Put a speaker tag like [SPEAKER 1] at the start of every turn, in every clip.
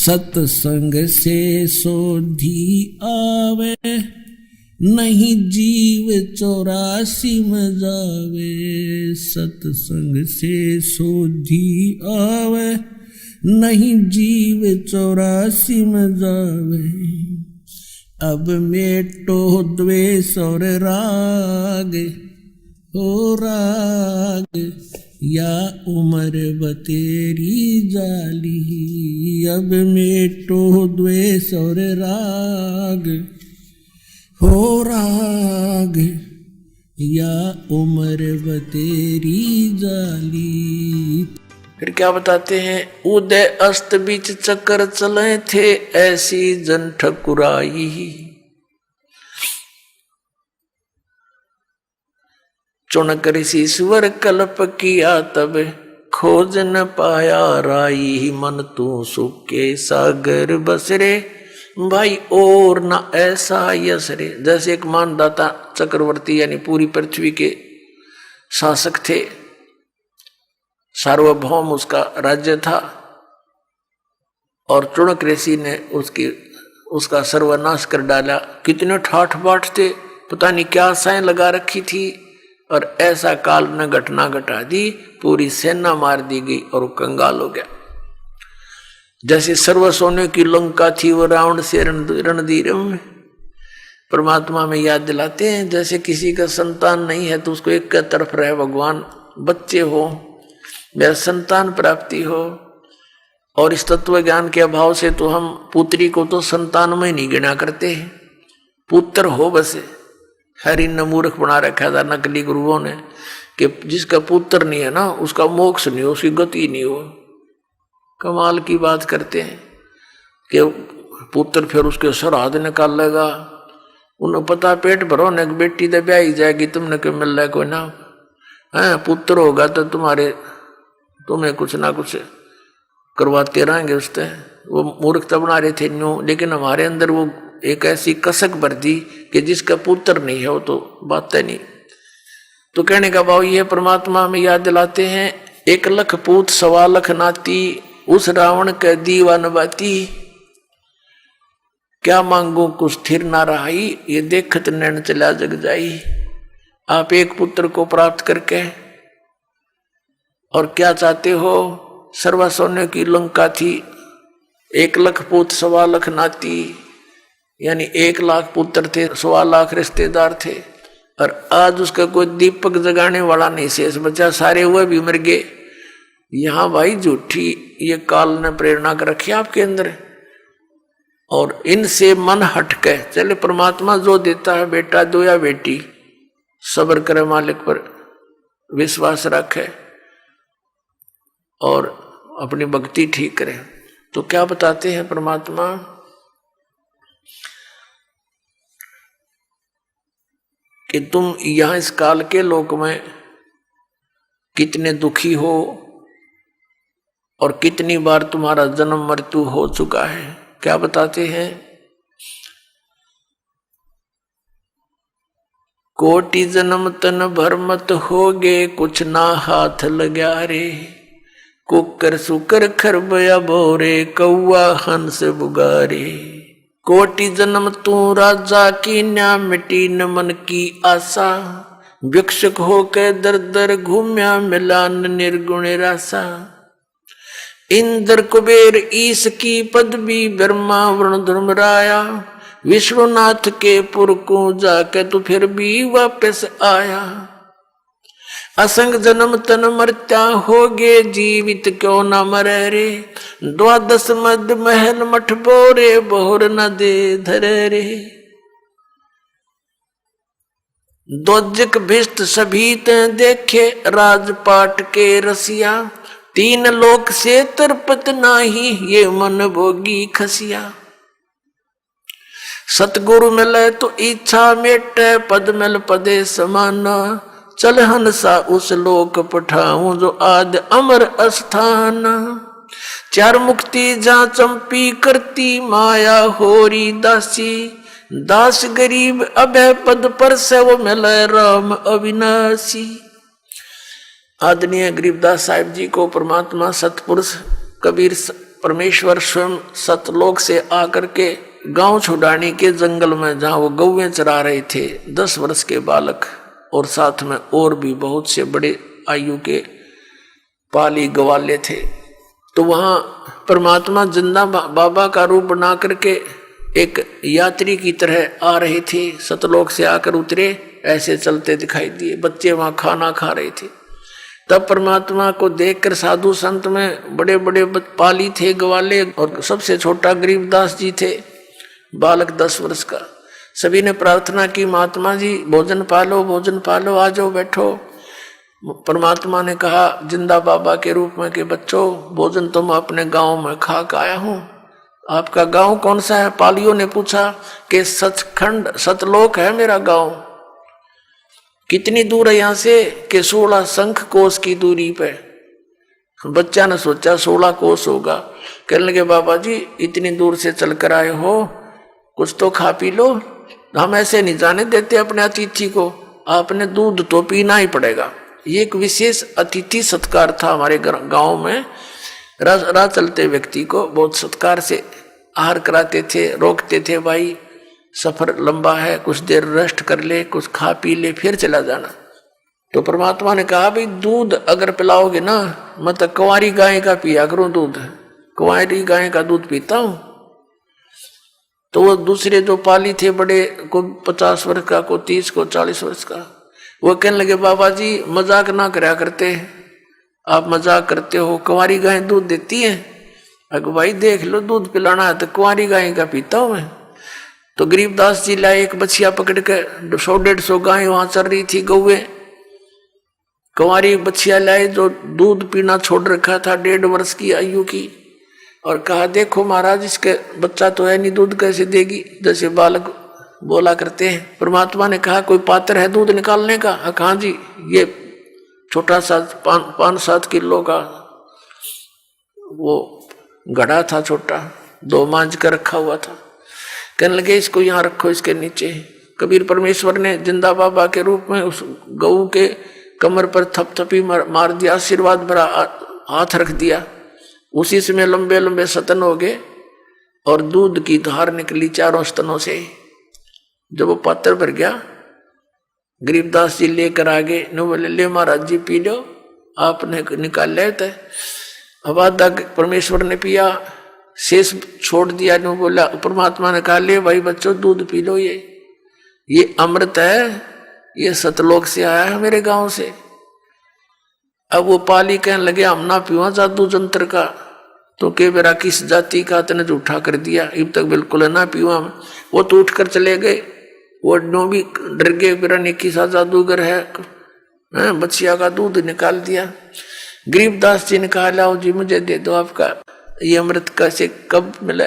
[SPEAKER 1] सत्संग से सोधी आवे, नहीं जीव 84 में जावे। सत्संग से सोधी आवे, नहीं जीव 84 में जावे। अब मेटो द्वेष और राग, हो राग या उम्र बतेरी जाली। अब मेटो द्वेष और राग, हो राग या उम्र बतेरी जाली। फिर क्या बताते हैं, उदय अस्त बीच चक्कर चले थे, ऐसी जन ठकुराई। चुनक ऋषि स्वर कल्प किया, तब खोज न पाया राई। मन तू सुख के सागर बसरे, भाई और न ऐसा यसरे। जैसे एक मानदाता चक्रवर्ती यानी पूरी पृथ्वी के शासक थे, सार्वभौम उसका राज्य था, और चुनक ऋषि ने उसका सर्वनाश कर डाला। कितने ठाठ बाट थे, पता नहीं क्या आशाएं लगा रखी थी, और ऐसा काल ने घटना घटा दी, पूरी सेना मार दी गई और वो कंगाल हो गया। जैसे सर्व सोने की लंका थी, वो रावण से रणधीर में परमात्मा में याद दिलाते हैं। जैसे किसी का संतान नहीं है तो उसको एक के तरफ रहे भगवान, बच्चे हो या संतान प्राप्ति हो। और इस तत्व ज्ञान के अभाव से तो हम पुत्री को तो संतान में नहीं गिना करते, पुत्र हो बसे। हरि ने मूर्ख बना रखा था नकली गुरुओं ने कि जिसका पुत्र नहीं है ना, उसका मोक्ष नहीं हो, उसकी गति नहीं हो। कमाल की बात करते हैं कि पुत्र फिर उसके श्राद्ध निकालेगा। उन्हें पता पेट भरो न बेटी तो ब्याही जाएगी, तुमने क्यों मिल रहा है कोई ना है। पुत्र होगा तो तुम्हें कुछ ना कुछ करवाते रहेंगे उससे। वो मूर्खता बना रहे थे न्यू, लेकिन हमारे अंदर वो एक ऐसी कसक भर दी कि जिसका पुत्र नहीं है वो तो बात है नहीं। तो कहने का भाव ये परमात्मा में याद दिलाते हैं, 1 लाख पूत 1.25 लाख नाती, उस रावण के दीवान बाती। क्या मांगू कुछ स्थिर ना रहाई, ये देखत नैन चला जग जाई। आप एक पुत्र को प्राप्त करके और क्या चाहते हो, सर्व सोने की लंका थी, 1 लाख पूत 1.25 लाख नाती, यानी 1 लाख पुत्र थे, 1.25 लाख रिश्तेदार थे, और आज उसका कोई दीपक जगाने वाला नहीं शेष बचा, सारे हुए भी मर गए। यहां भाई झूठी ये काल ने प्रेरणा कर रखी आपके अंदर, और इनसे मन हटके चले। परमात्मा जो देता है, बेटा दो या बेटी, सब्र करे, मालिक पर विश्वास रखे और अपनी भक्ति ठीक करे। तो क्या बताते हैं परमात्मा कि तुम यहां इस काल के लोक में कितने दुखी हो और कितनी बार तुम्हारा जन्म मृत्यु हो चुका है। क्या बताते हैं, कोटि जन्म तन भरमत होगे, कुछ ना हाथ लग्या रे। कुकर सुकर खरबया भोरे, कौआ हंस बुगारे। कोटि जन्म तू राजा की न्या, मिटी न मन की आशा। भिक्षुक होके दर दर घूम्या, मिलान निर्गुण रासा। इंद्र कुबेर ईश की पदवी, ब्रह्मा वरुण धर्मराया। विष्णुनाथ के पुर को जाके तू फिर भी वापस आया। असंग जन्म तन मर्त्या होगे, जीवित क्यों न मरे रे। 12 मद महल मठ बोरे, बोर न दे धरे रे। दोजक भिष्ट सभी ते देखे, राजपाट के रसिया। 3 लोक से तरपत नाही, ये मन भोगी खसिया। सतगुरु मिले तो इच्छा मेटे, पद मिल पदे समाना। चल हंसा उस लोक पठाऊं, जो आद अमर अस्थान। 4 मुक्ति जा चंपी करती, माया होरी दासी। दास गरीब अभय पद पर से, वो मिले राम अविनाशी। आदरणीय गरीबदास साहिब जी को परमात्मा सतपुरुष कबीर परमेश्वर स्वयं सतलोक से आकर के गांव छुड़ाने के जंगल में जहां वो गौवें चरा रहे थे, 10 वर्ष के बालक और साथ में और भी बहुत से बड़े आयु के पाली गवाले थे, तो वहां परमात्मा जिंदा बाबा का रूप बना करके एक यात्री की तरह आ रहे थे। सतलोक से आकर उतरे, ऐसे चलते दिखाई दिए। बच्चे वहां खाना खा रहे थे। तब परमात्मा को देखकर साधु संत में बड़े बड़े पाली थे गवाले, और सबसे छोटा गरीबदास जी थे, बालक 10 वर्ष का। सभी ने प्रार्थना की, महात्मा जी भोजन पालो, भोजन पालो, आ जाओ बैठो। परमात्मा ने कहा जिंदा बाबा के रूप में कि बच्चों, भोजन तो मैं अपने गांव में खा के आया हूं। आपका गांव कौन सा है? पालियों ने पूछा कि सचखंड सतलोक है मेरा गांव। कितनी दूर है यहाँ से? कि 16 शंख कोस की दूरी पे। बच्चा ने सोचा 16 कोस होगा। कहने लगे बाबा जी इतनी दूर से चलकर आए हो, कुछ तो खा पी लो। हम ऐसे नहीं जाने देते अपने अतिथि को, आपने दूध तो पीना ही पड़ेगा। ये एक विशेष अतिथि सत्कार था हमारे गांव में। राह चलते व्यक्ति को बहुत सत्कार से आहार कराते थे, रोकते थे, भाई सफर लंबा है, कुछ देर रेस्ट कर ले, कुछ खा पी ले, फिर चला जाना। तो परमात्मा ने कहा भाई दूध अगर पिलाओगे ना, मैं तो कुंवारी गाय का पिया करूं दूध, कुंवारी गाय का दूध पीता हूं। तो वो दूसरे जो पाली थे बड़े, को 50 वर्ष का, को 30, को 40 वर्ष का, वो कहने लगे बाबा जी मजाक ना कराया करते, आप मजाक करते हो, कुंवारी गाय दूध देती है। अगर भाई देख लो दूध पिलाना है तो कुंवारी गाय का पीता हूं मैं। तो गरीबदास जी लाए एक बछिया पकड़ के, 100-150 गाय वहां चल रही थी गौवे। कुंवारी बछिया लाए जो दूध पीना छोड़ रखा था 1.5 वर्ष की आयु की, और कहा देखो महाराज इसके बच्चा तो है नहीं, दूध कैसे देगी, जैसे बालक बोला करते हैं। परमात्मा ने कहा कोई पात्र है दूध निकालने का? कहा जी ये छोटा सा 5-7 किलो का वो घड़ा था छोटा, 2 मांझ कर रखा हुआ था। कहने लगे इसको यहाँ रखो, इसके नीचे। कबीर परमेश्वर ने जिंदा बाबा के रूप में उस गऊ के कमर पर थपथपी मार दिया, आशीर्वाद भरा हाथ रख दिया। उसी समय लंबे लंबे स्तन हो गए और दूध की धार निकली 4 स्तनों से। जब वो पात्र भर गया, गरीबदास जी लेकर आगे, नो बोले ले महाराज जी पी लो, आपने निकाल ले। अब आधा परमेश्वर ने पिया, शेष छोड़ दिया। नो बोला, परमात्मा ने कहा ले भाई बच्चों दूध पी लो, ये अमृत है, ये सतलोक से आया है मेरे गांव से। अब वो पाली कहने लगे हम ना पीवा जादू जंत्र का, तो के बेरा किस जाति का तने झूठा कर दिया, अब तक बिल्कुल ना पीवा। वो तो उठ कर चले गए, वो नो भी डर गए, बेरा ने किसा जादूगर है, बच्चिया का दूध निकाल दिया। गरीबदास जी ने कहा लाओ जी मुझे दे दो आपका ये अमृत, कैसे कब मिला?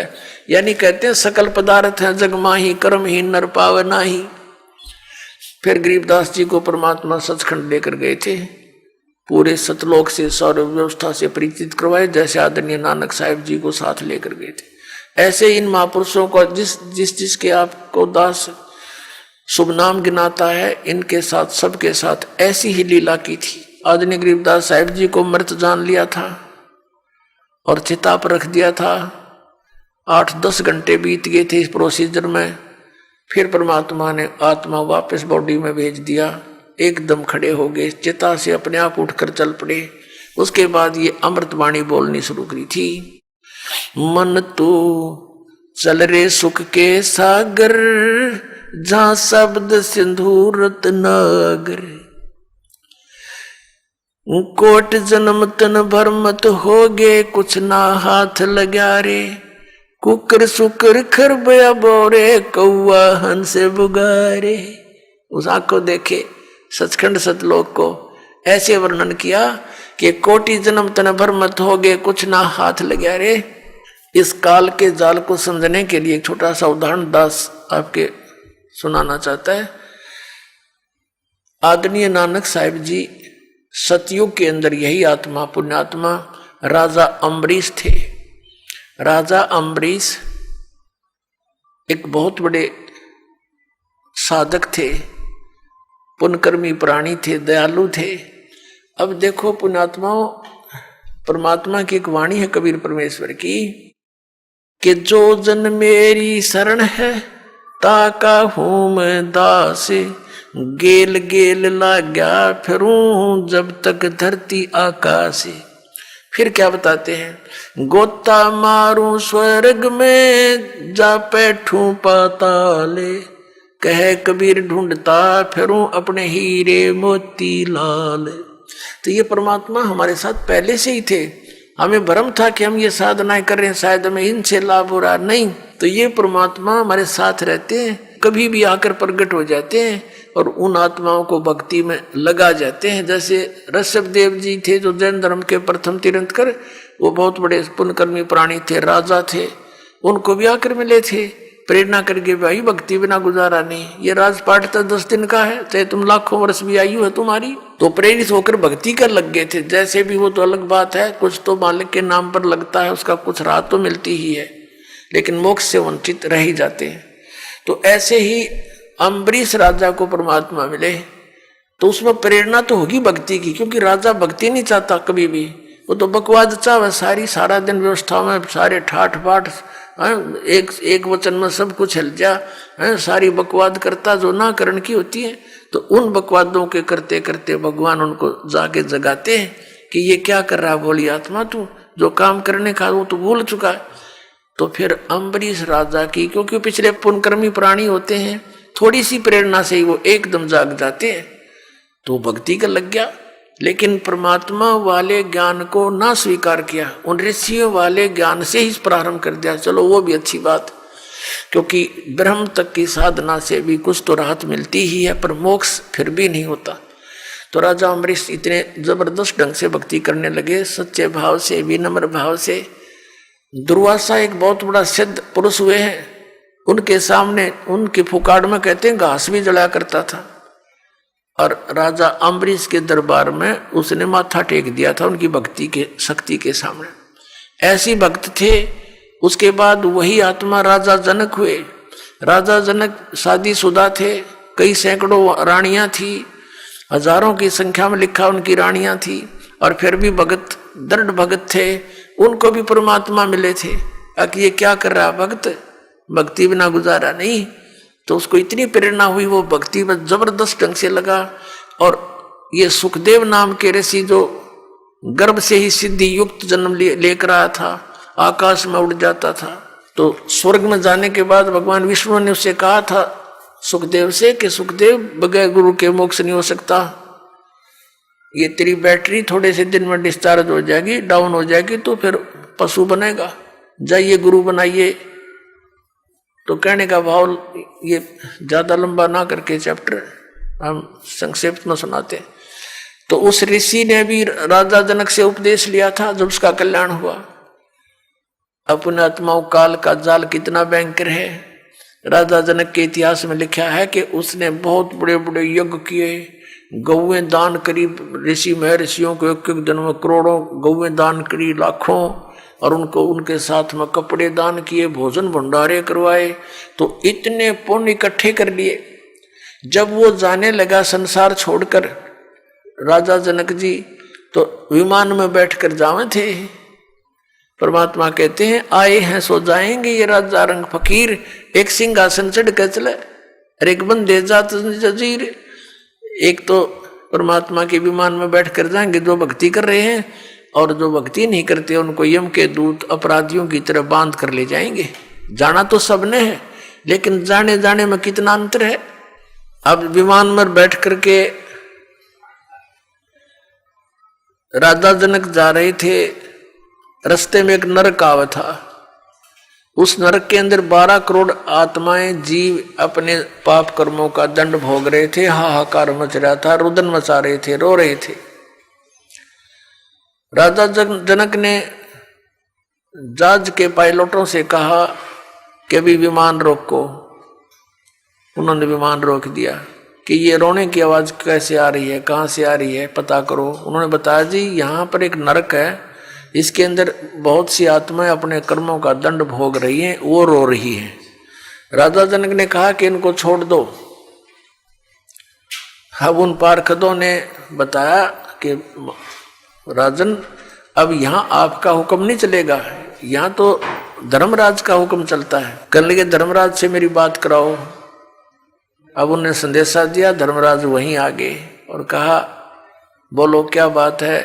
[SPEAKER 1] यानी कहते हैं सकल पदार्थ है जग माही, कर्म ही नर पावे नाही। फिर गरीबदास जी को परमात्मा सचखंड लेकर गए थे, पूरे सतलोक से सारी व्यवस्था से परिचित करवाए, जैसे आदरणीय नानक साहिब जी को साथ लेकर गए थे। ऐसे इन महापुरुषों को जिसके आपको दास शुभ नाम गिनाता है, इनके साथ सबके साथ ऐसी ही लीला की थी। आदरणीय गरीबदास साहिब जी को मृत जान लिया था और चिता पर रख दिया था। 8-10 घंटे बीत गए थे इस प्रोसीजर में। फिर परमात्मा ने आत्मा वापस बॉडी में भेज दिया, एकदम खड़े हो गए, चिता से अपने आप उठकर चल पड़े। उसके बाद ये अमृतवाणी बोलनी शुरू करी थी। मन तो चल रे सुख के सागर, जहां शब्द सिंधु रत्नागर, कोट जन्म तन भर मत होगे, कुछ ना हाथ लगा रे, कुकर सुकर खरबया बोरे, कौआ हंस बुगारे। उस आंख को देखे सचखंड सतलोक को, ऐसे वर्णन किया कि कोटि जन्म तन भर मत होगे, कुछ ना हाथ लगा रे। इस काल के जाल को समझने के लिए एक छोटा सा उदाहरण दास आपके सुनाना चाहता है। आदरणीय नानक साहिब जी सतयुग के अंदर यही आत्मा पुण्यात्मा राजा अम्बरीश थे। राजा अम्बरीश एक बहुत बड़े साधक थे, पुण्यकर्मी प्राणी थे, दयालु थे। अब देखो पुण्यात्माओं, परमात्मा की एक वाणी है कबीर परमेश्वर की कि जो जन मेरी शरण है ताका हूं मैं दास, गेल गेल लाग्या फिरूं जब तक धरती आकाश। फिर क्या बताते हैं, गोता मारूं स्वर्ग में जा बैठूं पाताले, कहे कबीर ढूंढता फिरूं अपने हीरे मोती लाल। तो ये परमात्मा हमारे साथ पहले से ही थे। हमें भ्रम था कि हम ये साधनाएं कर रहे हैं शायद हमें इनसे लाभ हो रहा, नहीं। तो ये परमात्मा हमारे साथ रहते हैं, कभी भी आकर प्रकट हो जाते हैं और उन आत्माओं को भक्ति में लगा जाते हैं। जैसे ऋषभदेव जी थे जो जैन धर्म के प्रथम तीर्थंकर, वो बहुत बड़े पुण्यकर्मी प्राणी थे, राजा थे, उनको भी आकर मिले थे, प्रेरणा करके भाई भक्ति बिना गुजारा नहीं, ये राजपाट तो 10 दिन का है, चाहे तुम लाखों वर्ष भी आयु है तुम्हारी। तो प्रेरित होकर भक्ति कर लग गए थे। जैसे भी वो तो अलग बात है, कुछ तो मालिक के नाम पर लगता है, उसका कुछ राहत तो मिलती ही है, लेकिन मोक्ष से वंचित रह ही जाते हैं। तो ऐसे ही अम्बरीश राजा को परमात्मा मिले, तो उसमें प्रेरणा तो होगी भक्ति की, क्योंकि राजा भक्ति नहीं चाहता कभी भी, वो तो बकवाद चाहे सारी, सारा दिन व्यवस्था में सारे ठाठ बाट, एक वचन में सब कुछ हिल जा, सारी बकवाद करता जो ना करण की होती है। तो उन बकवादों के करते करते भगवान उनको जाके जगाते हैं कि ये क्या कर रहा बोली आत्मा, तू जो काम करने का वो तो भूल चुका है। तो फिर अम्बरीश राजा की, क्योंकि पिछले पुण्यकर्मी प्राणी होते हैं, थोड़ी सी प्रेरणा से ही वो एकदम जाग जाते हैं, तो भक्ति का लग गया। लेकिन परमात्मा वाले ज्ञान को ना स्वीकार किया, उन ऋषियों वाले ज्ञान से ही प्रारंभ कर दिया। चलो वो भी अच्छी बात, क्योंकि ब्रह्म तक की साधना से भी कुछ तो राहत मिलती ही है, पर मोक्ष फिर भी नहीं होता। तो राजा अम्बरीश इतने जबरदस्त ढंग से भक्ति करने लगे, सच्चे भाव से, विनम्र भाव से। दुर्वासा एक बहुत बड़ा सिद्ध पुरुष हुए हैं, उनके सामने उनकी फुकाड़ में कहते हैं घास भी जला करता था, और राजा अम्बरीश के दरबार में उसने माथा टेक दिया था उनकी भक्ति के शक्ति के सामने। ऐसी भक्त थे। उसके बाद वही आत्मा राजा जनक हुए। राजा जनक शादीशुदा थे, कई सैकड़ों रानियां थी, हजारों की संख्या में लिखा उनकी रानियां थी, और फिर भी भगत, दृढ़ भगत थे। उनको भी परमात्मा मिले थे। अब ये क्या कर रहा भक्त, भक्ति बिना गुजारा नहीं। तो उसको इतनी प्रेरणा हुई, वो भक्ति में जबरदस्त ढंग से लगा। और ये सुखदेव नाम के ऋषि जो गर्भ से ही सिद्धि युक्त जन्म लेकर आया था, आकाश में उड़ जाता था, तो स्वर्ग में जाने के बाद भगवान विष्णु ने उससे कहा था सुखदेव से कि सुखदेव बगैर गुरु के मोक्ष नहीं हो सकता, ये तेरी बैटरी थोड़े से दिन में डिस्चार्ज हो जाएगी, डाउन हो जाएगी, तो फिर पशु बनेगा, जाइए गुरु बनाइए। तो कहने का भाव, ये ज्यादा लंबा ना करके चैप्टर हम संक्षेप में सुनाते हैं। तो उस ऋषि ने भी राजा जनक से उपदेश लिया था जब उसका कल्याण हुआ। अपने आत्माओं काल का जाल कितना भयंकर है। राजा जनक के इतिहास में लिखा है कि उसने बहुत बड़े बड़े यज्ञ किए, गौएं दान करी, ऋषि महर्षियों को एक एक दिन में करोड़ों गौएं दान करी, लाखों, और उनको उनके साथ में कपड़े दान किए, भोजन भंडारे करवाए। तो इतने पुण्य इकट्ठे कर लिए। जब वो जाने लगा संसार छोड़कर राजा जनक जी, तो विमान में बैठकर जावे थे। परमात्मा कहते हैं आए हैं सो जाएंगे ये राजा रंग फकीर, एक सिंहासन चढ़ कर चले और एक बंदे जात जजीर। एक तो परमात्मा के विमान में बैठ कर जाएंगे जो भक्ति कर रहे हैं, और जो भक्ति नहीं करते उनको यम के दूत अपराधियों की तरह बांध कर ले जाएंगे। जाना तो सबने है, लेकिन जाने जाने में कितना अंतर है। अब विमान में बैठ करके राजा जनक जा रहे थे, रास्ते में एक नरक आवा था। उस नरक के अंदर 12 करोड़ आत्माएं जीव अपने पाप कर्मों का दंड भोग रहे थे। हाहाकार मच रहा था, रुदन मचा रहे थे, रो रहे थे। राजा जनक ने जहाज के पायलटों से कहा कि अभी विमान रोको। उन्होंने विमान रोक दिया कि ये रोने की आवाज कैसे आ रही है, कहाँ से आ रही है, पता करो। उन्होंने बताया जी यहाँ पर एक नरक है, इसके अंदर बहुत सी आत्माएं अपने कर्मों का दंड भोग रही हैं, वो रो रही हैं। राजा जनक ने कहा कि इनको छोड़ दो। अब उन पार्षदों ने बताया कि राजन अब यहाँ आपका हुक्म नहीं चलेगा, यहाँ तो धर्मराज का हुक्म चलता है। कहने लगे धर्मराज से मेरी बात कराओ। अब उन्हें संदेशा दिया, धर्मराज वहीं आ गए और कहा बोलो क्या बात है।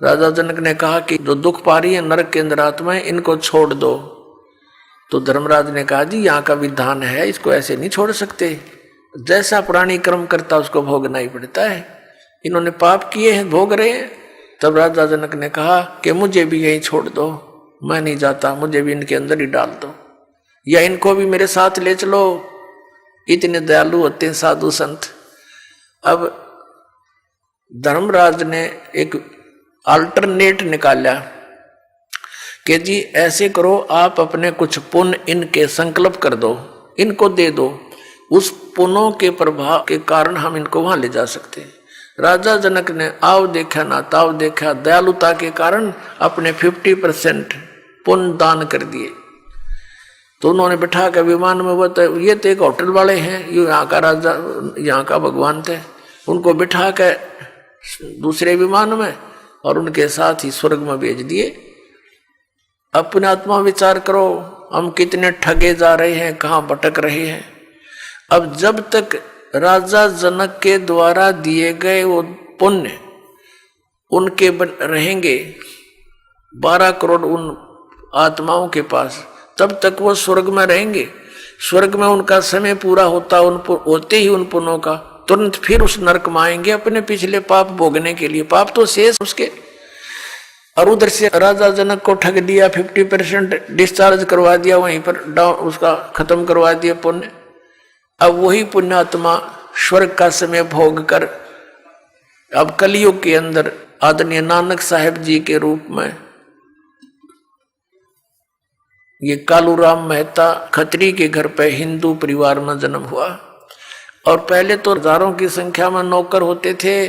[SPEAKER 1] राजा जनक ने कहा कि जो दुख पा रही है नरक के अंदर आत्माएं, इनको छोड़ दो। तो धर्मराज ने कहा जी यहाँ का विधान है, इसको ऐसे नहीं छोड़ सकते, जैसा प्राणी कर्म करता उसको भोगना ही पड़ता है। इन्होंने पाप किए हैं, भोग रहे हैं। तब राजा जनक ने कहा कि मुझे भी यहीं छोड़ दो, मैं नहीं जाता, मुझे भी इनके अंदर ही डाल दो, या इनको भी मेरे साथ ले चलो। इतने दयालु होते हैं साधु संत। अब धर्मराज ने एक अल्टरनेट निकाला कि जी ऐसे करो, आप अपने कुछ पुण्य इनके संकल्प कर दो, इनको दे दो, उस पुण्यों के प्रभाव के कारण हम इनको वहां ले जा सकते हैं। राजा जनक ने आव देखा ना ताव देखा, दयालुता के कारण अपने 50% पुण्य दान कर दिए। तो उन्होंने बिठा कर विमान में, वो तो ये तो एक होटल वाले हैं, ये यहाँ का राजा, यहाँ का भगवान थे, उनको बिठा कर दूसरे विमान में और उनके साथ ही स्वर्ग में भेज दिए। अपने आत्मा विचार करो, हम कितने ठगे जा रहे हैं, कहाँ भटक रहे हैं। अब जब तक राजा जनक के द्वारा दिए गए वो पुण्य उनके रहेंगे 12 करोड़ उन आत्माओं के पास, तब तक वो स्वर्ग में रहेंगे। स्वर्ग में उनका समय पूरा होते ही उन पुण्यों का तुरंत फिर उस नरक में आएंगे अपने पिछले पाप भोगने के लिए। पाप तो शेष उसके। और उधर से राजा जनक को ठग दिया, 50% डिस्चार्ज करवा दिया, वहीं पर उसका खत्म करवा दिया पुण्य। अब वही पुण्यात्मा स्वर्ग का समय भोग कर अब कलयुग के अंदर आदरणीय नानक साहेब जी के रूप में ये कालूराम मेहता खत्री के घर पे हिंदू परिवार में जन्म हुआ। और पहले तो हजारों की संख्या में नौकर होते थे,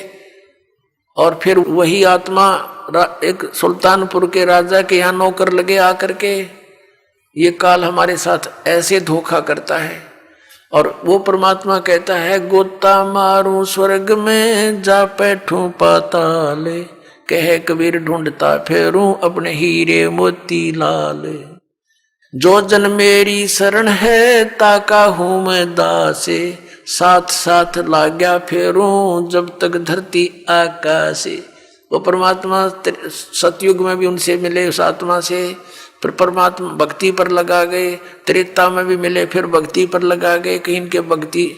[SPEAKER 1] और फिर वही आत्मा एक सुल्तानपुर के राजा के यहाँ नौकर लगे आकर के। ये काल हमारे साथ ऐसे धोखा करता है। और वो परमात्मा कहता है गोता मारू स्वर्ग में जा बैठूं पाताले, कहे कबीर ढूंढता फेरूं अपने हीरे मोती लाल। जो जन मेरी शरण है ताका हूं मैं दासे, साथ साथ लाग्या फेरूं जब तक धरती आकाशे। वो परमात्मा सतयुग में भी उनसे मिले उस आत्मा से, फिर परमात्मा भक्ति पर लगा गए, त्रेता में भी मिले फिर भक्ति पर लगा गए, कहीं इनके भक्ति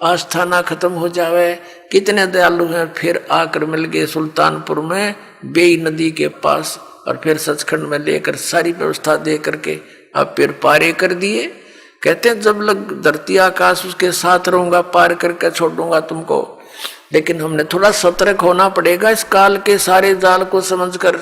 [SPEAKER 1] आस्था ना खत्म हो जावे। कितने दयालु हैं। फिर आकर मिल गए सुल्तानपुर में बेई नदी के पास, और फिर सचखंड में लेकर सारी व्यवस्था दे करके अब फिर पारे कर दिए। कहते हैं जब लग धरती आकाश उसके साथ रहूंगा, पार करके छोड़ूंगा तुमको। लेकिन हमने थोड़ा सतर्क होना पड़ेगा इस काल के सारे जाल को समझकर।